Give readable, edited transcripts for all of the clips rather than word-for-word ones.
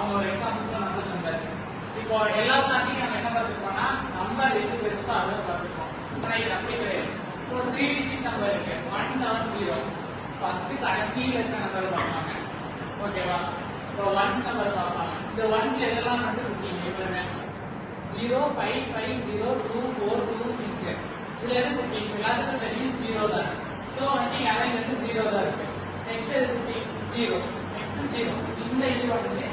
அவங்க ஒரு எக்ஸாம்பிள் நம்ம தந்தாச்சு. இப்போ எல்லா ஸ்டார்டிங் நம்ம என்ன பார்த்துருக்கோம்னா நம்பர் எது பெருசா அதை பார்த்துருக்கோம். ஆனா இது அப்படி கிடையாது. இப்போ 3 டிஜிட் நம்பர் இருக்கு 170 ஃபர்ஸ்ட் கடைசியில் இருக்க நம்பர் பார்ப்பாங்க. ஓகேவா? இப்போ ஒன்ஸ் நம்பர் பார்ப்பாங்க. இந்த ஒன்ஸ்ல எதெல்லாம் மட்டும் இருக்கீங்க இவருங்க 0 5 5 0 2 4 2 6 இதுல எது இருக்கீங்க எல்லாத்துக்கும் தெரியும் 0 தான். ஸோ வந்து அரேஞ்ச் வந்து 0 தான் இருக்கு. நெக்ஸ்ட் எது இருக்கீங்க 0 நெக்ஸ்ட் 0 இந்த இது வந்து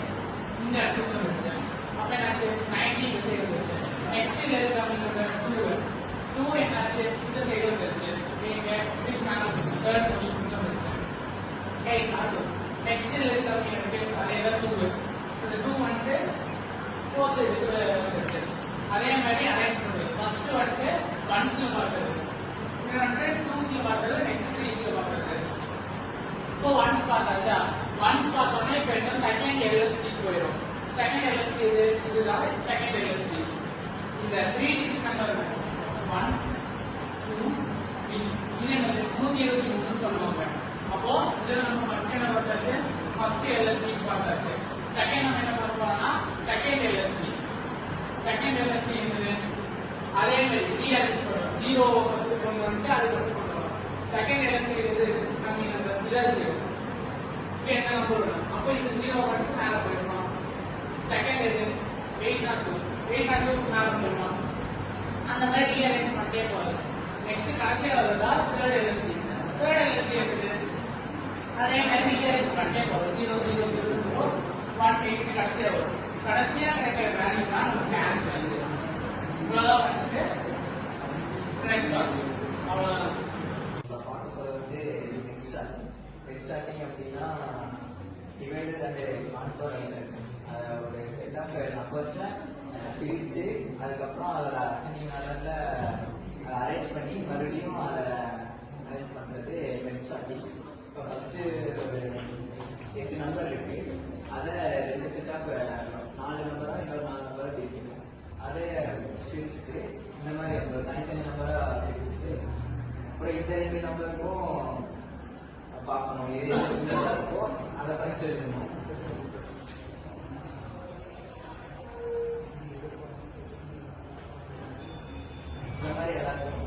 இந்த இடத்துக்கு வந்துருச்சு. அப்ப என்னாச்சு 90 இந்த சைடு வந்துருச்சு. நெக்ஸ்ட் இதுல எது கம்மிங்க 2 என்னாச்சு இந்த சைடு வந்துருச்சு. நீங்க இதுக்கு மேல தேர்ட் பொசிஷன் வந்துருச்சு. நெக்ஸ்ட் இதுல எது கம்மிங்க இருக்கு அதே தான் 2 இந்த 2 வந்து ஃபோர்த் இதுக்கு வந்துருச்சு. அதே மாதிரி அரேஞ்ச் பண்றது ஃபர்ஸ்ட் வந்து ஒன்ஸ்ல பார்த்தது இன்னொன்று டூஸ்ல பார்த்தது நெக்ஸ்ட் த்ரீஸ்ல பார்த்தது. இப்போ ஒன்ஸ் பார்த்தாச்சா ஒன்ஸ் பார்த்தோன்னே இப்போ என்ன செகண்ட் எல்எஸ்டி போயிடும். செகண்ட் எல்எஸ்டி இதுதான் செகண்ட் எல்எஸ்டி. இந்த 3 டிஜிட் நம்பர் 1 2 3 இது என்னது 123 சொல்லுவாங்க. அப்போ இதுல நம்ம ஃபர்ஸ்ட் என்ன பார்த்தாச்சு ஃபர்ஸ்ட் எல்எஸ்டி பார்த்தாச்சு. செகண்ட் நம்ம என்ன பார்க்க போறோம்னா செகண்ட் எல்எஸ்டி. செகண்ட் எல்எஸ்டி என்னது அதே மாதிரி ரீஅரேஞ்ச் பண்ணுறோம். 0 ஃபர்ஸ்ட் கொண்டு வந்துட்டு அதுக்கப்புறம் பண்ணுறோம். செகண்ட் எல்எஸ்டி இது கம்மி நம்பர் இதான் 0. இப்போ என்ன நம்பர் வரும் அப்போ இது 0 மட்டும் மேலே போயிடணும். செகண்ட் இது 802 மேலே போயிடணும். அந்த மாதிரி ரீஅரேஞ்ச் பண்ணிட்டே போகுது. நெக்ஸ்ட் கடைசியாக வருதா தேர்ட் எல்எஸ்டி. தேர்ட் எல்எஸ்டி இருக்குது அதே மாதிரி ரீஅரேஞ்ச் பண்ணிட்டே போகுது. 0 0 0 4 1 8 கடைசியாக வரும். கடைசியாக கிடைக்கிற வேல்யூ தான் நமக்கு ஆன்சர். இவ்வளவுதான் வந்து நெக்ஸ்ட் அவ்வளவுதான். ஸ்டார்டிங் அப்படின்னா டிவைடட் அண்ட் கான்ஃபர் ஒரு செட் ஆஃப் நம்பர்ஸை பிரித்து அதுக்கப்புறம் அதில் அசெண்டிங் ஆர்டர்ல அரேஞ்ச் பண்ணி மறுபடியும் அதை அரேஞ்ச் பண்ணுறது மெட் ஸ்டார்டிங். இப்போ ஃபர்ஸ்ட்டு ஒரு 8 நம்பர் இருக்கு. அதை 2 செட் ஆஃப் 4 நம்பராக இன்னொரு 4 நம்பராக பிரிக்கணும். அதை பிரிச்சுட்டு இந்த மாதிரி ஒரு தனித்தனி நம்பராக பிரிச்சுட்டு அப்புறம் இந்த 2 நம்பருக்கும் பார்க்கணும். இது இருக்கோ அதை ஃபர்ஸ்ட் எழுதணும். இந்த மாதிரி எல்லாருக்கும்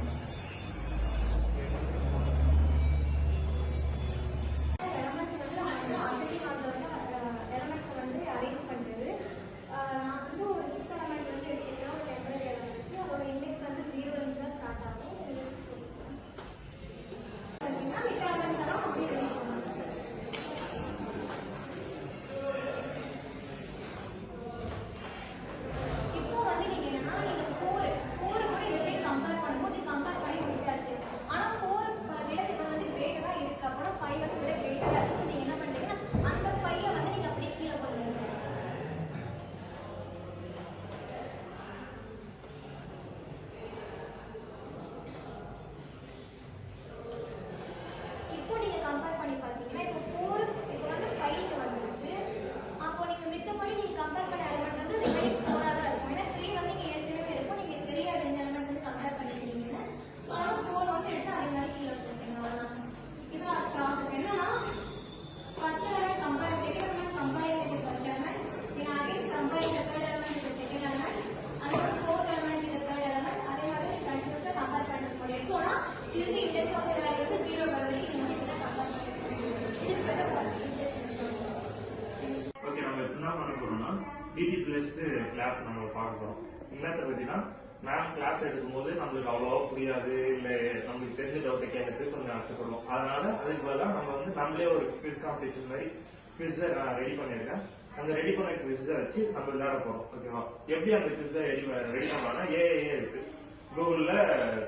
டிடி பிளஸ் கிளாஸ் நம்ம பார்க்க போறோம். என்னத்தை பத்தினா மேம் கிளாஸ் எடுக்கும் போது நம்மளுக்கு அவ்வளவா புரியாது, இல்ல நம்மளுக்கு தெரிஞ்ச டவுட்டை கேட்கறதுக்கு கொஞ்சம் அச்சப்படுவோம். அதனால அதுக்கு பதிலாக நம்ம வந்து நம்மளே ஒரு குவிஸ் காம்படிஷன் மாதிரி குவிஸை நான் ரெடி பண்ணிருக்கேன். அந்த ரெடி பண்ண குவிஸை வச்சு நம்ம விளையாட போறோம். ஓகேவா? எப்படி அந்த குவிஸை ரெடி பண்ணலாம்னா ஏஏ இருக்கு கூகுள்ல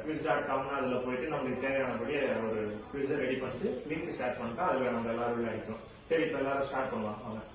quiz.com அதுல போயிட்டு நம்மளுக்கு தேவையானபடி ஒரு குவிஸை ரெடி பண்ணிட்டு லிங்க் ஸ்டார்ட் பண்ணிட்டா அதுல நம்ம எல்லாரும் விளையாடிக்கணும். சரி, இப்ப எல்லாரும் ஸ்டார்ட் பண்ணலாம்.